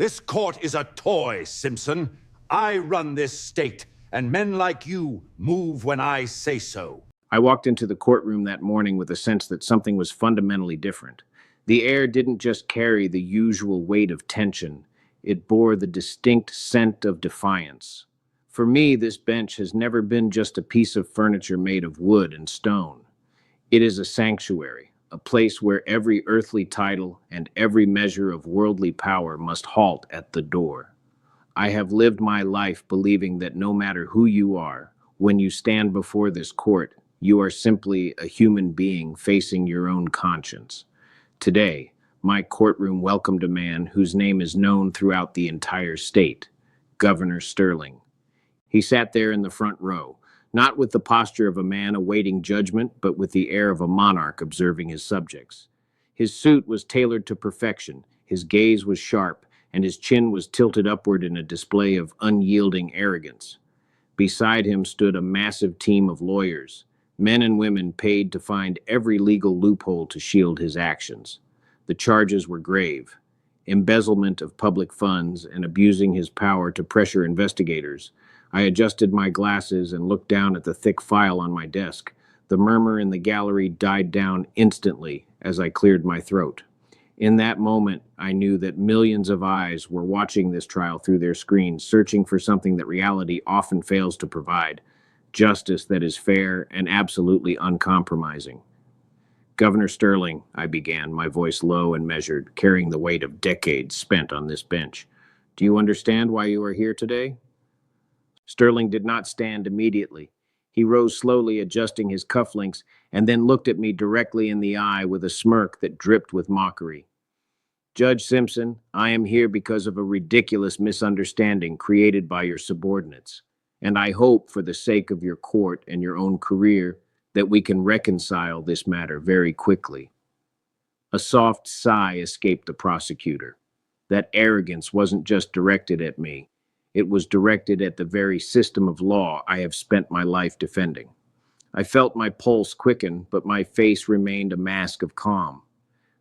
This court is a toy, Simpson. I run this state, and men like you move when I say so. I walked into the courtroom that morning with a sense that something was fundamentally different. The air didn't just carry the usual weight of tension, it bore the distinct scent of defiance. For me, this bench has never been just a piece of furniture made of wood and stone. It is a sanctuary, a place where every earthly title and every measure of worldly power must halt at the door. I have lived my life believing that no matter who you are, when you stand before this court, you are simply a human being facing your own conscience. Today, my courtroom welcomed a man whose name is known throughout the entire state, Governor Sterling. He sat there in the front row, not with the posture of a man awaiting judgment, but with the air of a monarch observing his subjects. His suit was tailored to perfection, his gaze was sharp, and his chin was tilted upward in a display of unyielding arrogance. Beside him stood a massive team of lawyers, men and women paid to find every legal loophole to shield his actions. The charges were grave: embezzlement of public funds and abusing his power to pressure investigators. I adjusted my glasses and looked down at the thick file on my desk. The murmur in the gallery died down instantly as I cleared my throat. In that moment, I knew that millions of eyes were watching this trial through their screens, searching for something that reality often fails to provide: justice that is fair and absolutely uncompromising. Governor Sterling, I began, my voice low and measured, carrying the weight of decades spent on this bench. Do you understand why you are here today? Sterling did not stand immediately. He rose slowly, adjusting his cufflinks, and then looked at me directly in the eye with a smirk that dripped with mockery. Judge Simpson, I am here because of a ridiculous misunderstanding created by your subordinates, and I hope, for the sake of your court and your own career, that we can reconcile this matter very quickly. A soft sigh escaped the prosecutor. That arrogance wasn't just directed at me. It was directed at the very system of law I have spent my life defending. I felt my pulse quicken, but my face remained a mask of calm.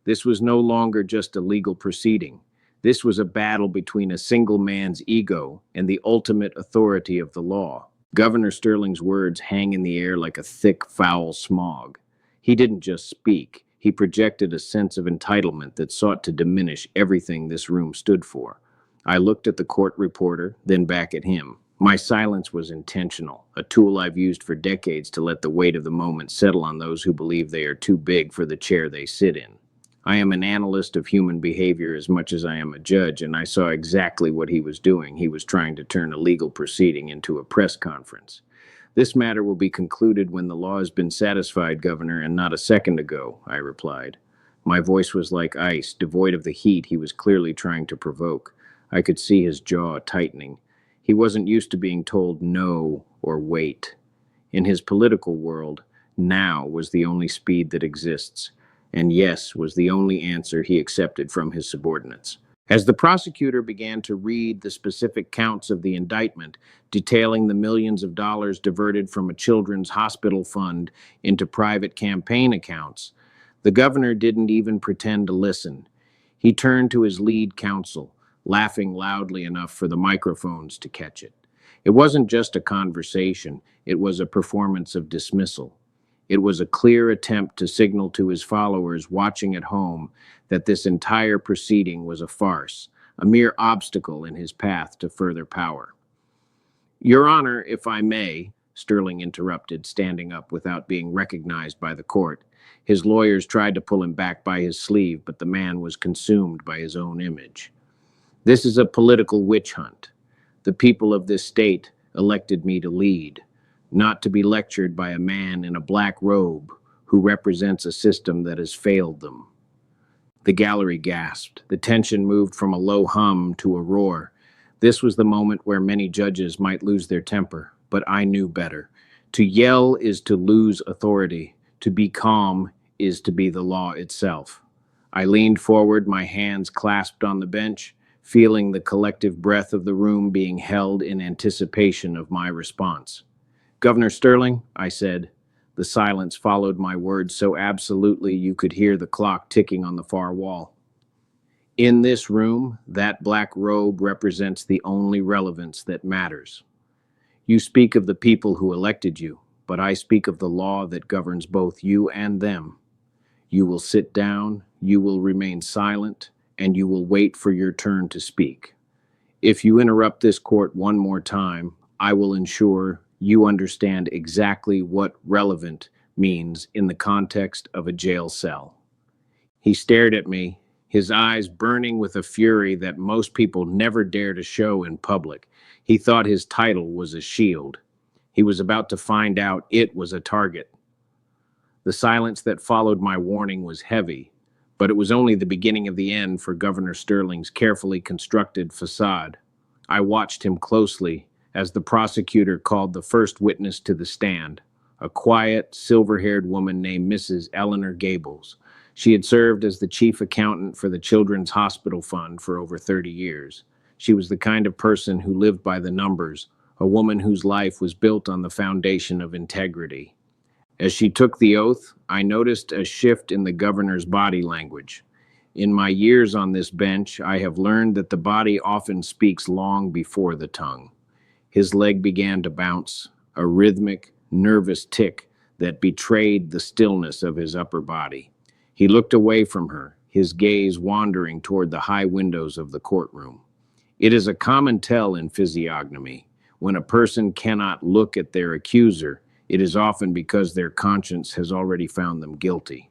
This was no longer just a legal proceeding. This was a battle between a single man's ego and the ultimate authority of the law. Governor Sterling's words hang in the air like a thick, foul smog. He didn't just speak. He projected a sense of entitlement that sought to diminish everything this room stood for. I looked at the court reporter, then back at him. My silence was intentional, a tool I've used for decades to let the weight of the moment settle on those who believe they are too big for the chair they sit in. I am an analyst of human behavior as much as I am a judge, and I saw exactly what he was doing. He was trying to turn a legal proceeding into a press conference. This matter will be concluded when the law has been satisfied, Governor, and not a second ago, I replied. My voice was like ice, devoid of the heat he was clearly trying to provoke. I could see his jaw tightening. He wasn't used to being told no or wait. In his political world, now was the only speed that exists, and yes was the only answer he accepted from his subordinates. As the prosecutor began to read the specific counts of the indictment, detailing the millions of dollars diverted from a children's hospital fund into private campaign accounts, the governor didn't even pretend to listen. He turned to his lead counsel, laughing loudly enough for the microphones to catch it. It wasn't just a conversation, it was a performance of dismissal. It was a clear attempt to signal to his followers watching at home that this entire proceeding was a farce, a mere obstacle in his path to further power. Your Honor, if I may, Sterling interrupted, standing up without being recognized by the court. His lawyers tried to pull him back by his sleeve, but the man was consumed by his own image. This is a political witch hunt. The people of this state elected me to lead, not to be lectured by a man in a black robe who represents a system that has failed them. The gallery gasped. The tension moved from a low hum to a roar. This was the moment where many judges might lose their temper, but I knew better. To yell is to lose authority. To be calm is to be the law itself. I leaned forward, my hands clasped on the bench, feeling the collective breath of the room being held in anticipation of my response. Governor Sterling, I said. The silence followed my words so absolutely you could hear the clock ticking on the far wall. In this room, that black robe represents the only relevance that matters. You speak of the people who elected you, but I speak of the law that governs both you and them. You will sit down, you will remain silent, and you will wait for your turn to speak. If you interrupt this court one more time, I will ensure you understand exactly what relevant means in the context of a jail cell. He stared at me, his eyes burning with a fury that most people never dare to show in public. He thought his title was a shield. He was about to find out it was a target. The silence that followed my warning was heavy, but it was only the beginning of the end for Governor Sterling's carefully constructed facade. I watched him closely as the prosecutor called the first witness to the stand, a quiet, silver-haired woman named Mrs. Eleanor Gables. She had served as the chief accountant for the Children's Hospital Fund for over 30 years. She was the kind of person who lived by the numbers, a woman whose life was built on the foundation of integrity. As she took the oath, I noticed a shift in the governor's body language. In my years on this bench, I have learned that the body often speaks long before the tongue. His leg began to bounce, a rhythmic, nervous tick that betrayed the stillness of his upper body. He looked away from her, his gaze wandering toward the high windows of the courtroom. It is a common tell in physiognomy. When a person cannot look at their accuser, it is often because their conscience has already found them guilty.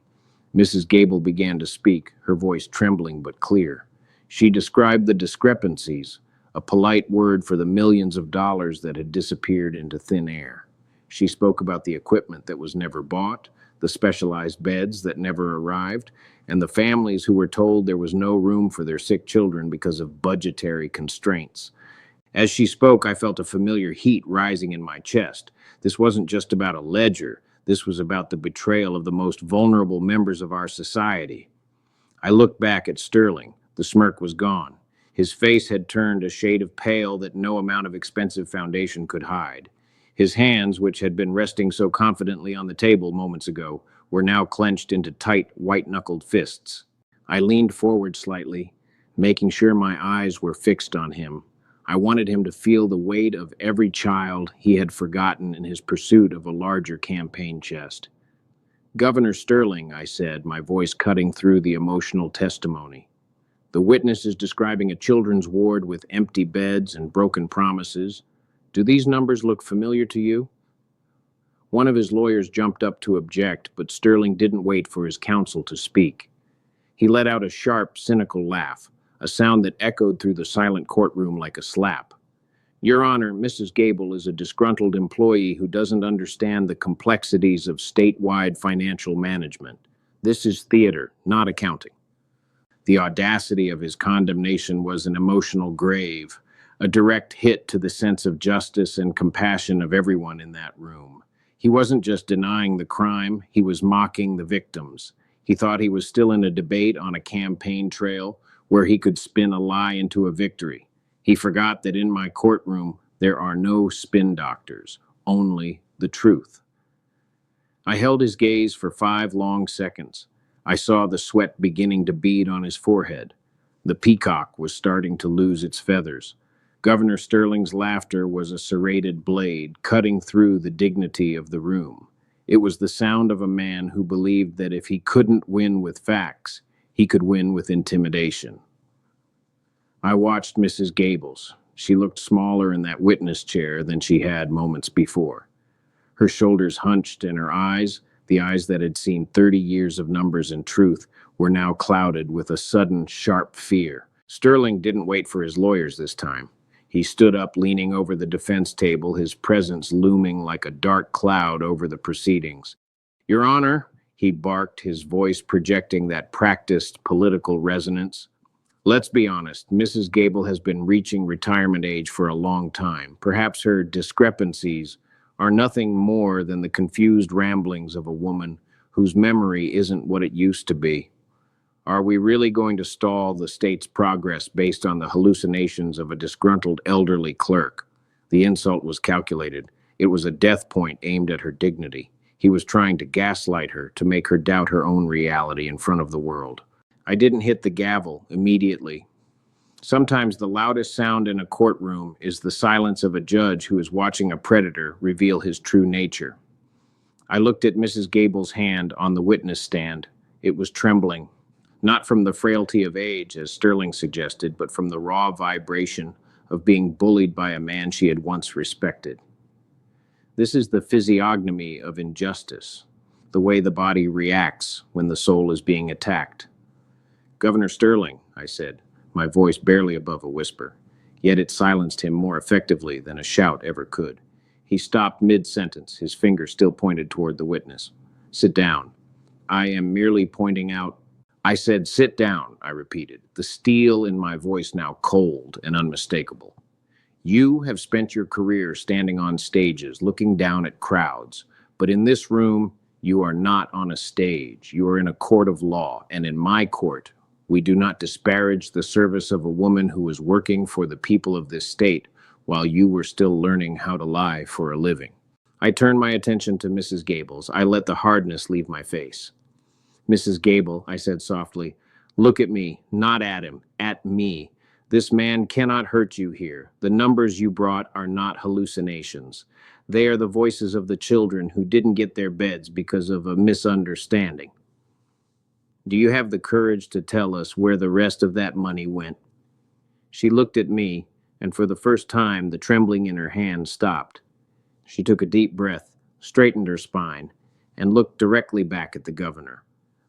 Mrs. Gable began to speak, her voice trembling but clear. She described the discrepancies, a polite word for the millions of dollars that had disappeared into thin air. She spoke about the equipment that was never bought, the specialized beds that never arrived, and the families who were told there was no room for their sick children because of budgetary constraints. As she spoke, I felt a familiar heat rising in my chest. This wasn't just about a ledger. This was about the betrayal of the most vulnerable members of our society. I looked back at Sterling. The smirk was gone. His face had turned a shade of pale that no amount of expensive foundation could hide. His hands, which had been resting so confidently on the table moments ago, were now clenched into tight, white-knuckled fists. I leaned forward slightly, making sure my eyes were fixed on him. I wanted him to feel the weight of every child he had forgotten in his pursuit of a larger campaign chest. "Governor Sterling," I said, my voice cutting through the emotional testimony. "The witness is describing a children's ward with empty beds and broken promises. Do these numbers look familiar to you?" One of his lawyers jumped up to object, but Sterling didn't wait for his counsel to speak. He let out a sharp, cynical laugh, a sound that echoed through the silent courtroom like a slap. "Your Honor, Mrs. Gable is a disgruntled employee who doesn't understand the complexities of statewide financial management. This is theater, not accounting." The audacity of his condemnation was an emotional grave, a direct hit to the sense of justice and compassion of everyone in that room. He wasn't just denying the crime, he was mocking the victims. He thought he was still in a debate on a campaign trail where he could spin a lie into a victory. He forgot that in my courtroom there are no spin doctors, only the truth. I held his gaze for 5 long seconds. I saw the sweat beginning to bead on his forehead. The peacock was starting to lose its feathers. Governor Sterling's laughter was a serrated blade cutting through the dignity of the room. It was the sound of a man who believed that if he couldn't win with facts, he could win with intimidation. I watched Mrs. Gables. She looked smaller in that witness chair than she had moments before. Her shoulders hunched and her eyes, the eyes that had seen 30 years of numbers and truth, were now clouded with a sudden, sharp fear. Sterling didn't wait for his lawyers this time. He stood up, leaning over the defense table, his presence looming like a dark cloud over the proceedings. "Your Honor," he barked, his voice projecting that practiced political resonance. "Let's be honest, Mrs. Gable has been reaching retirement age for a long time. Perhaps her discrepancies are nothing more than the confused ramblings of a woman whose memory isn't what it used to be. Are we really going to stall the state's progress based on the hallucinations of a disgruntled elderly clerk?" The insult was calculated. It was a death point aimed at her dignity. He was trying to gaslight her, to make her doubt her own reality in front of the world. I didn't hit the gavel immediately. Sometimes the loudest sound in a courtroom is the silence of a judge who is watching a predator reveal his true nature. I looked at Mrs. Gable's hand on the witness stand. It was trembling, not from the frailty of age, as Sterling suggested, but from the raw vibration of being bullied by a man she had once respected. This is the physiognomy of injustice, the way the body reacts when the soul is being attacked. Governor Sterling, I said, my voice barely above a whisper, yet it silenced him more effectively than a shout ever could. He stopped mid-sentence, his finger still pointed toward the witness. Sit down. I am merely pointing out. I said, sit down, I repeated, the steel in my voice now cold and unmistakable. You have spent your career standing on stages, looking down at crowds, but in this room, you are not on a stage. You are in a court of law, and in my court, we do not disparage the service of a woman who was working for the people of this state while you were still learning how to lie for a living. I turned my attention to Mrs. Gables. I let the hardness leave my face. Mrs. Gable, I said softly, look at me, not at him, at me. This man cannot hurt you here. The numbers you brought are not hallucinations. They are the voices of the children who didn't get their beds because of a misunderstanding. Do you have the courage to tell us where the rest of that money went? She looked at me, and for the first time the trembling in her hand stopped. She took a deep breath, straightened her spine, and looked directly back at the governor.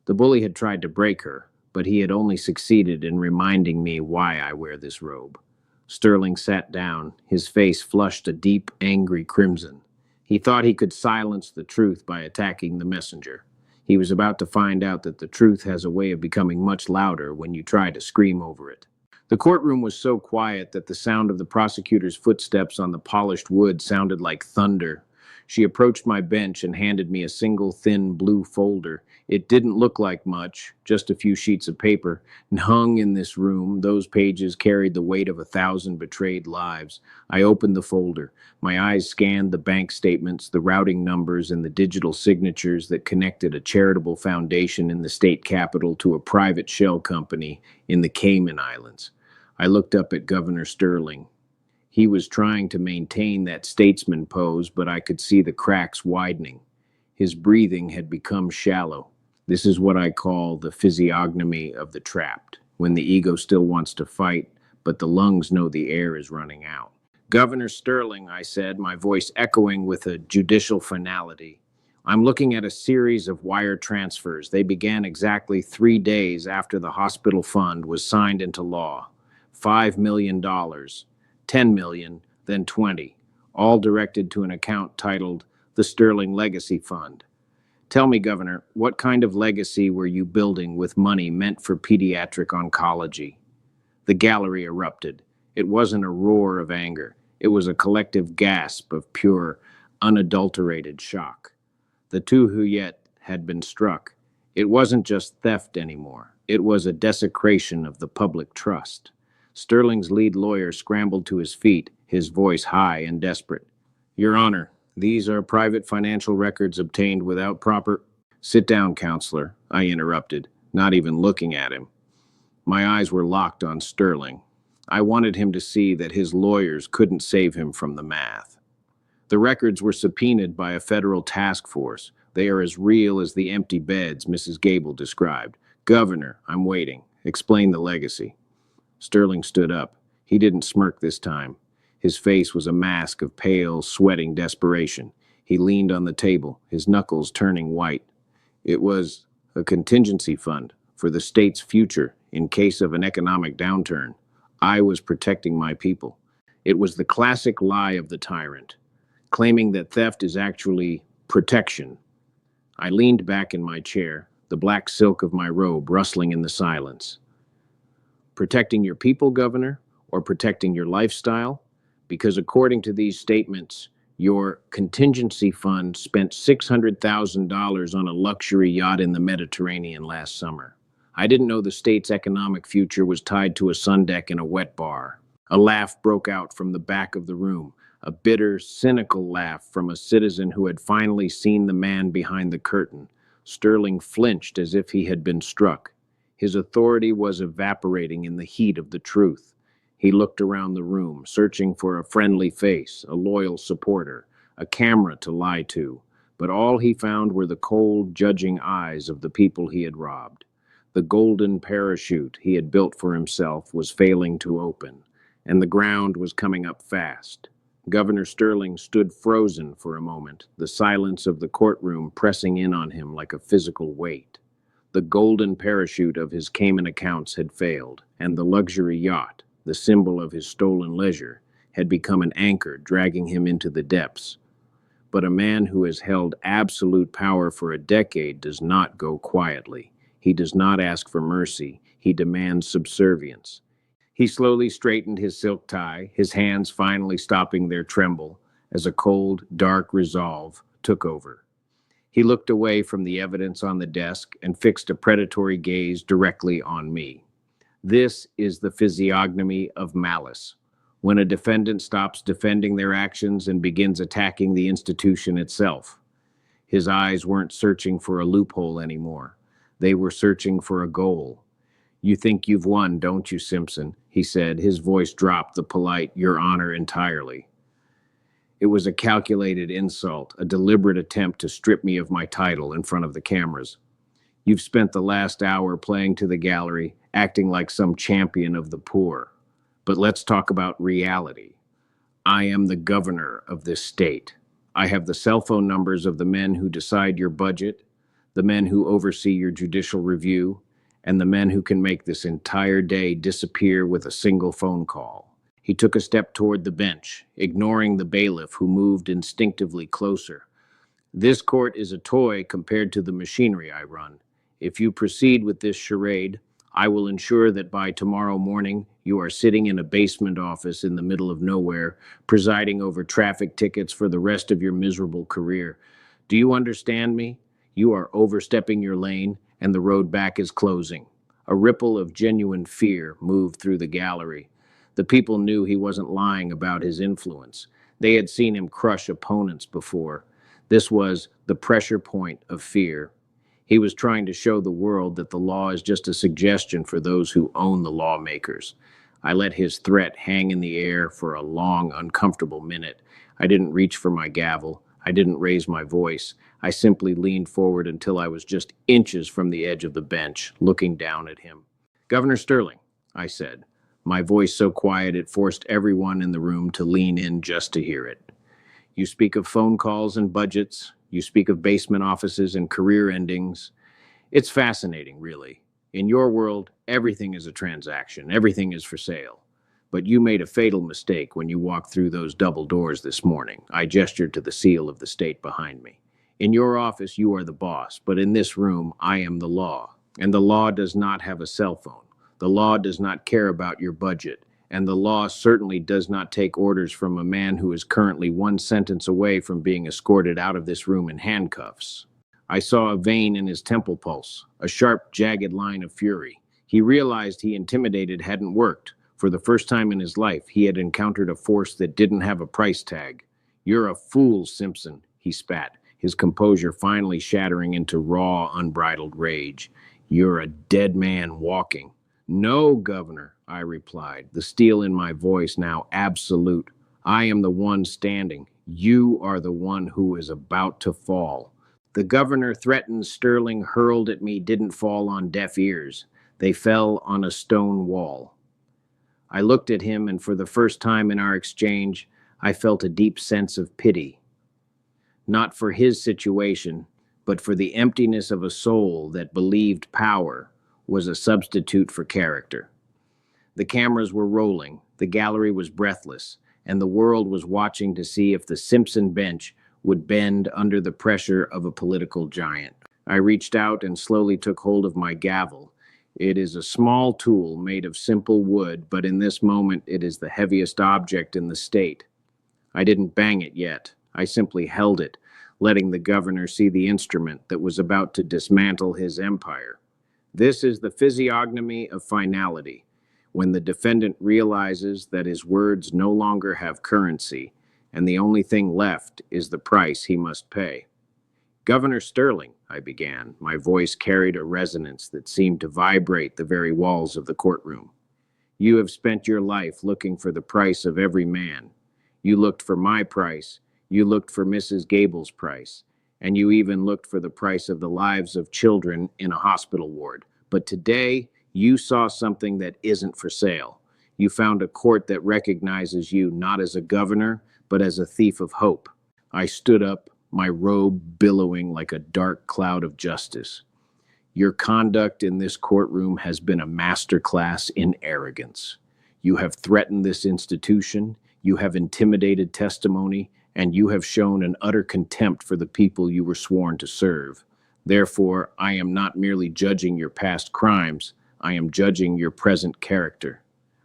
The bully had tried to break her, but he had only succeeded in reminding me why I wear this robe. Sterling sat down, his face flushed a deep, angry crimson. He thought he could silence the truth by attacking the messenger. He was about to find out that the truth has a way of becoming much louder when you try to scream over it. The courtroom was so quiet that the sound of the prosecutor's footsteps on the polished wood sounded like thunder. She approached my bench and handed me a single thin blue folder. It didn't look like much, just a few sheets of paper. And hung in this room, those pages carried the weight of 1,000 betrayed lives. I opened the folder. My eyes scanned the bank statements, the routing numbers, and the digital signatures that connected a charitable foundation in the state capital to a private shell company in the Cayman Islands. I looked up at Governor Sterling. He was trying to maintain that statesman pose, but I could see the cracks widening. His breathing had become shallow. This is what I call the physiognomy of the trapped, when the ego still wants to fight, but the lungs know the air is running out. Governor Sterling, I said, my voice echoing with a judicial finality. I'm looking at a series of wire transfers. They began exactly 3 days after the hospital fund was signed into law. $5 million. 10 million, then 20, all directed to an account titled the Sterling Legacy Fund. Tell me, Governor, what kind of legacy were you building with money meant for pediatric oncology? The gallery erupted. It wasn't a roar of anger. It was a collective gasp of pure, unadulterated shock. The two who yet had been struck. It wasn't just theft anymore. It was a desecration of the public trust. Sterling's lead lawyer scrambled to his feet, his voice high and desperate. Your Honor, these are private financial records obtained without proper... Sit down, counselor, I interrupted, not even looking at him. My eyes were locked on Sterling. I wanted him to see that his lawyers couldn't save him from the math. The records were subpoenaed by a federal task force. They are as real as the empty beds Mrs. Gable described. Governor, I'm waiting. Explain the legacy. Sterling stood up. He didn't smirk this time. His face was a mask of pale, sweating desperation. He leaned on the table, his knuckles turning white. It was a contingency fund for the state's future in case of an economic downturn. I was protecting my people. It was the classic lie of the tyrant, claiming that theft is actually protection. I leaned back in my chair, the black silk of my robe rustling in the silence. Protecting your people, Governor, or protecting your lifestyle? Because according to these statements, your contingency fund spent $600,000 on a luxury yacht in the Mediterranean last summer. I didn't know the state's economic future was tied to a sun deck in a wet bar. A laugh broke out from the back of the room, a bitter, cynical laugh from a citizen who had finally seen the man behind the curtain. Sterling flinched as if he had been struck. His authority was evaporating in the heat of the truth. He looked around the room, searching for a friendly face, a loyal supporter, a camera to lie to, but all he found were the cold, judging eyes of the people he had robbed. The golden parachute he had built for himself was failing to open, and the ground was coming up fast. Governor Sterling stood frozen for a moment, the silence of the courtroom pressing in on him like a physical weight. The golden parachute of his Cayman accounts had failed, and the luxury yacht, the symbol of his stolen leisure, had become an anchor dragging him into the depths. But a man who has held absolute power for a decade does not go quietly. He does not ask for mercy. He demands subservience. He slowly straightened his silk tie, his hands finally stopping their tremble as a cold, dark resolve took over. He looked away from the evidence on the desk and fixed a predatory gaze directly on me. This is the physiognomy of malice. When a defendant stops defending their actions and begins attacking the institution itself. His eyes weren't searching for a loophole anymore. They were searching for a goal. "You think you've won, don't you, Simpson?" he said. His voice dropped the polite, "Your Honor," entirely. It was a calculated insult, a deliberate attempt to strip me of my title in front of the cameras. "You've spent the last hour playing to the gallery, acting like some champion of the poor. But let's talk about reality. I am the governor of this state. I have the cell phone numbers of the men who decide your budget, the men who oversee your judicial review, and the men who can make this entire day disappear with a single phone call." He took a step toward the bench, ignoring the bailiff who moved instinctively closer. "This court is a toy compared to the machinery I run. If you proceed with this charade, I will ensure that by tomorrow morning you are sitting in a basement office in the middle of nowhere, presiding over traffic tickets for the rest of your miserable career. Do you understand me? You are overstepping your lane, and the road back is closing." A ripple of genuine fear moved through the gallery. The people knew he wasn't lying about his influence. They had seen him crush opponents before. This was the pressure point of fear. He was trying to show the world that the law is just a suggestion for those who own the lawmakers. I let his threat hang in the air for a long, uncomfortable minute. I didn't reach for my gavel. I didn't raise my voice. I simply leaned forward until I was just inches from the edge of the bench, looking down at him. "Governor Sterling," I said, my voice so quiet it forced everyone in the room to lean in just to hear it. "You speak of phone calls and budgets. You speak of basement offices and career endings. It's fascinating, really. In your world, everything is a transaction. Everything is for sale. But you made a fatal mistake when you walked through those double doors this morning." I gestured to the seal of the state behind me. "In your office, you are the boss, but in this room, I am the law. And the law does not have a cell phone. The law does not care about your budget. And the law certainly does not take orders from a man who is currently one sentence away from being escorted out of this room in handcuffs." I saw a vein in his temple pulse, a sharp, jagged line of fury. He realized he intimidated hadn't worked. For the first time in his life, he had encountered a force that didn't have a price tag. "You're a fool, Simpson," he spat, his composure finally shattering into raw, unbridled rage. "You're a dead man walking." "No, Governor," I replied, the steel in my voice now absolute. "I am the one standing. You are the one who is about to fall." The governor threatened Sterling hurled at me didn't fall on deaf ears. They fell on a stone wall. I looked at him, and for the first time in our exchange, I felt a deep sense of pity. Not for his situation, but for the emptiness of a soul that believed power was a substitute for character. The cameras were rolling, the gallery was breathless, and the world was watching to see if the Simpson bench would bend under the pressure of a political giant. I reached out and slowly took hold of my gavel. It is a small tool made of simple wood, but in this moment it is the heaviest object in the state. I didn't bang it yet. I simply held it, letting the governor see the instrument that was about to dismantle his empire. This is the physiognomy of finality, when the defendant realizes that his words no longer have currency, and the only thing left is the price he must pay. Governor Sterling, I began. My voice carried a resonance that seemed to vibrate the very walls of the courtroom. You have spent your life looking for the price of every man. You looked for my price. You looked for Mrs. Gable's price. And you even looked for the price of the lives of children in a hospital ward. But today, you saw something that isn't for sale. You found a court that recognizes you not as a governor, but as a thief of hope. I stood up, my robe billowing like a dark cloud of justice. Your conduct in this courtroom has been a masterclass in arrogance. You have threatened this institution, you have intimidated testimony, and you have shown an utter contempt for the people you were sworn to serve. Therefore, I am not merely judging your past crimes, I am judging your present character.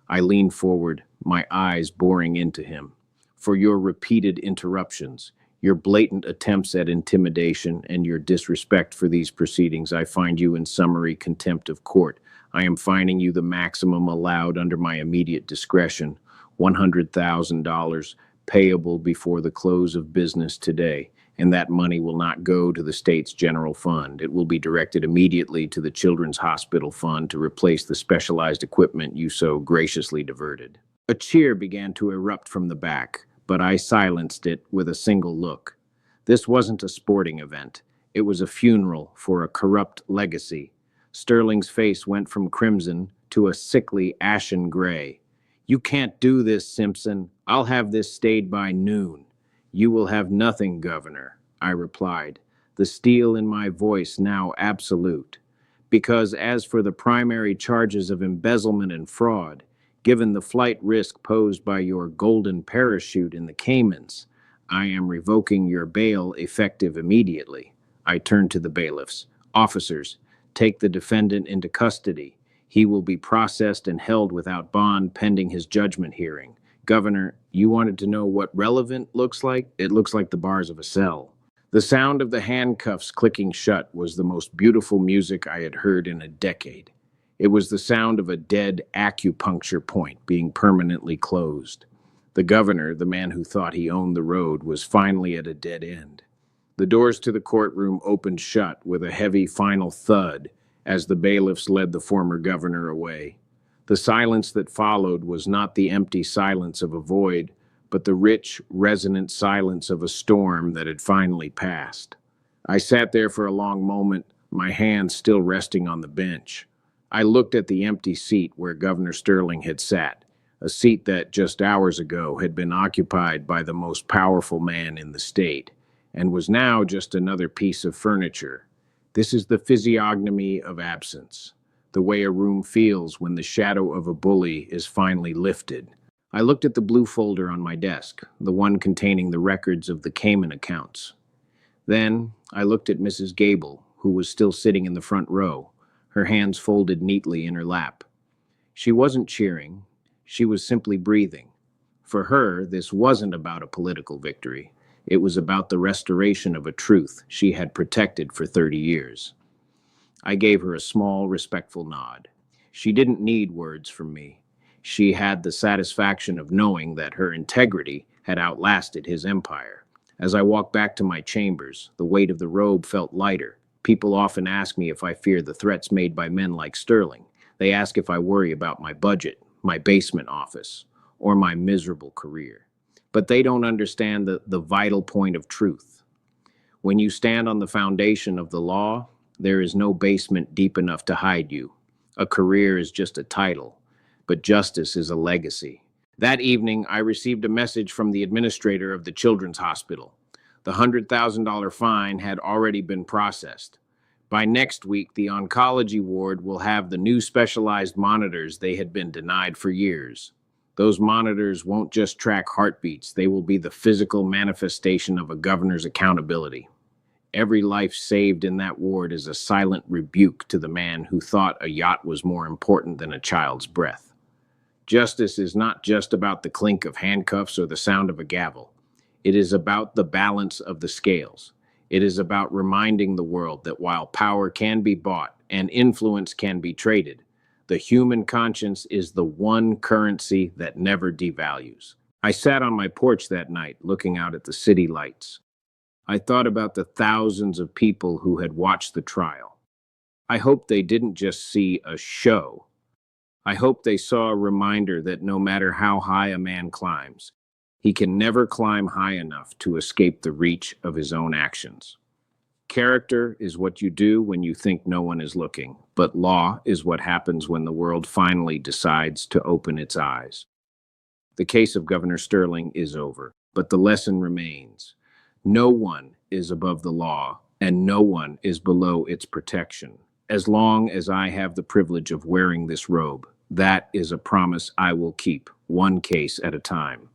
I leaned forward, my eyes boring into him. For your repeated interruptions, your blatant attempts at intimidation, and your disrespect for these proceedings, I find you in summary contempt of court. I am fining you the maximum allowed under my immediate discretion, $100,000 payable before the close of business today, and that money will not go to the state's general fund. It will be directed immediately to the Children's Hospital Fund to replace the specialized equipment you so graciously diverted. A cheer began to erupt from the back, but I silenced it with a single look. This wasn't a sporting event. It was a funeral for a corrupt legacy. Sterling's face went from crimson to a sickly ashen gray. You can't do this, Simpson. I'll have this stayed by noon. You will have nothing, Governor, I replied, the steel in my voice now absolute. Because as for the primary charges of embezzlement and fraud, given the flight risk posed by your golden parachute in the Caymans, I am revoking your bail effective immediately. I turned to the bailiffs. Officers, take the defendant into custody. He will be processed and held without bond pending his judgment hearing. Governor, you wanted to know what relevant looks like? It looks like the bars of a cell. The sound of the handcuffs clicking shut was the most beautiful music I had heard in a decade. It was the sound of a dead acupuncture point being permanently closed. The governor, the man who thought he owned the road, was finally at a dead end. The doors to the courtroom opened shut with a heavy final thud as the bailiffs led the former governor away. The silence that followed was not the empty silence of a void, but the rich, resonant silence of a storm that had finally passed. I sat there for a long moment, my hands still resting on the bench. I looked at the empty seat where Governor Sterling had sat, a seat that just hours ago had been occupied by the most powerful man in the state, and was now just another piece of furniture. This is the physiognomy of absence, the way a room feels when the shadow of a bully is finally lifted. I looked at the blue folder on my desk, the one containing the records of the Cayman accounts. Then I looked at Mrs. Gable, who was still sitting in the front row, her hands folded neatly in her lap. She wasn't cheering, she was simply breathing. For her, this wasn't about a political victory. It was about the restoration of a truth she had protected for 30 years. I gave her a small, respectful nod. She didn't need words from me. She had the satisfaction of knowing that her integrity had outlasted his empire. As I walked back to my chambers, the weight of the robe felt lighter. People often ask me if I fear the threats made by men like Sterling. They ask if I worry about my budget, my basement office, or my miserable career. But they don't understand the vital point of truth. When you stand on the foundation of the law, there is no basement deep enough to hide you. A career is just a title, but justice is a legacy. That evening, I received a message from the administrator of the Children's Hospital. The $100,000 fine had already been processed. By next week, the oncology ward will have the new specialized monitors they had been denied for years. Those monitors won't just track heartbeats, they will be the physical manifestation of a governor's accountability. Every life saved in that ward is a silent rebuke to the man who thought a yacht was more important than a child's breath. Justice is not just about the clink of handcuffs or the sound of a gavel. It is about the balance of the scales. It is about reminding the world that while power can be bought and influence can be traded, the human conscience is the one currency that never devalues. I sat on my porch that night, looking out at the city lights. I thought about the thousands of people who had watched the trial. I hoped they didn't just see a show. I hope they saw a reminder that no matter how high a man climbs, he can never climb high enough to escape the reach of his own actions. Character is what you do when you think no one is looking, but law is what happens when the world finally decides to open its eyes. The case of Governor Sterling is over, but the lesson remains. No one is above the law, and no one is below its protection. As long as I have the privilege of wearing this robe, that is a promise I will keep, one case at a time.